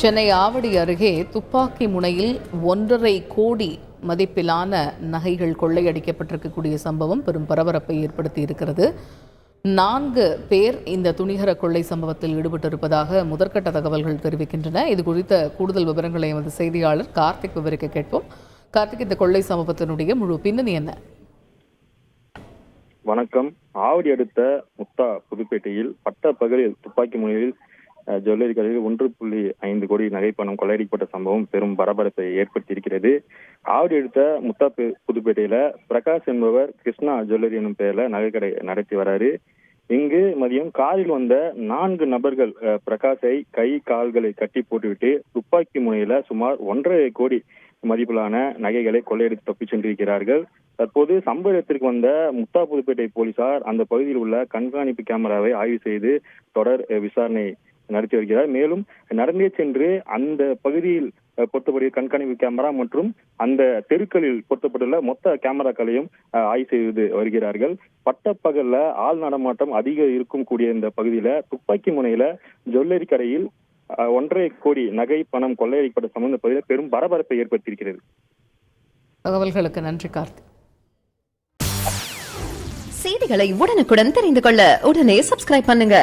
சென்னை ஆவடி அருகே துப்பாக்கி முனையில் 1.5 கோடி மதிப்பிலான நகைகள் கொள்ளையடிக்கப்பட்டிருக்கக்கூடிய சம்பவம் பெரும் பரபரப்பை ஏற்படுத்தி இருக்கிறது. 4 பேர் இந்த துணிகர கொள்ளை சம்பவத்தில் ஈடுபட்டிருப்பதாக முதற்கட்ட தகவல்கள் தெரிவிக்கின்றன. இது குறித்த கூடுதல் விவரங்களை எமது செய்தியாளர் கார்த்திக் விவரிக்க கேட்போம். கார்த்திக், இந்த கொள்ளை சம்பவத்தினுடைய முழு பின்னணி என்ன? வணக்கம். ஆவடி அடுத்த முத்தா புதுப்பேட்டையில் பட்ட பகலில் துப்பாக்கி முனையில் ஜுவல்லரி கடையில் 1.5 கோடி நகைப்பணம் கொள்ளையடிக்கப்பட்ட சம்பவம் பெரும் பரபரப்பை ஏற்படுத்தியிருக்கிறது. ஆவடி அடுத்த முத்தா புதுப்பேட்டையில பிரகாஷ் என்பவர் கிருஷ்ணா ஜுவல்லரி எனும் பெயர்ல நகைக்கடை நடத்தி வராரு. இங்கு மதியம் காரில் வந்த 4 நபர்கள் பிரகாஷை கை கால்களை கட்டி போட்டுவிட்டு துப்பாக்கி முனையில சுமார் 1.5 கோடி மதிப்பிலான நகைகளை கொள்ளையடித்து தப்பி சென்றிருக்கிறார்கள். தற்போது சம்பவ இடத்திற்கு வந்த முத்தா புதுப்பேட்டை போலீசார் அந்த பகுதியில் உள்ள கண்காணிப்பு கேமராவை ஆய்வு செய்து தொடர் விசாரணை நடத்தி வருகிறார். மேலும் நடந்தே சென்று அந்த பகுதியில் பொருத்தப்பட்ட கண்காணிப்பு கேமரா மற்றும் அந்த தெருக்களில் பொருத்தப்பட்டுள்ள மொத்த கேமராக்களையும் ஆய்வு செய்து வருகிறார்கள். பட்டப்பகல்ல ஆள் நடமாட்டம் அதிகம் இருக்கும் கூடிய இந்த பகுதியில துப்பாக்கி முனையில ஜுவல்லரி கடையில் 1.5 கோடி நகை பணம் கொள்ளையடிக்கப்பட்ட சம்பந்த பகுதியில் பெரும் பரபரப்பை ஏற்படுத்தியிருக்கிறது. தகவல்களுக்கு நன்றி கார்த்திக். செய்திகளை உடனுக்குடன் தெரிந்து கொள்ள உடனே சப்ஸ்கிரைப் பண்ணுங்க.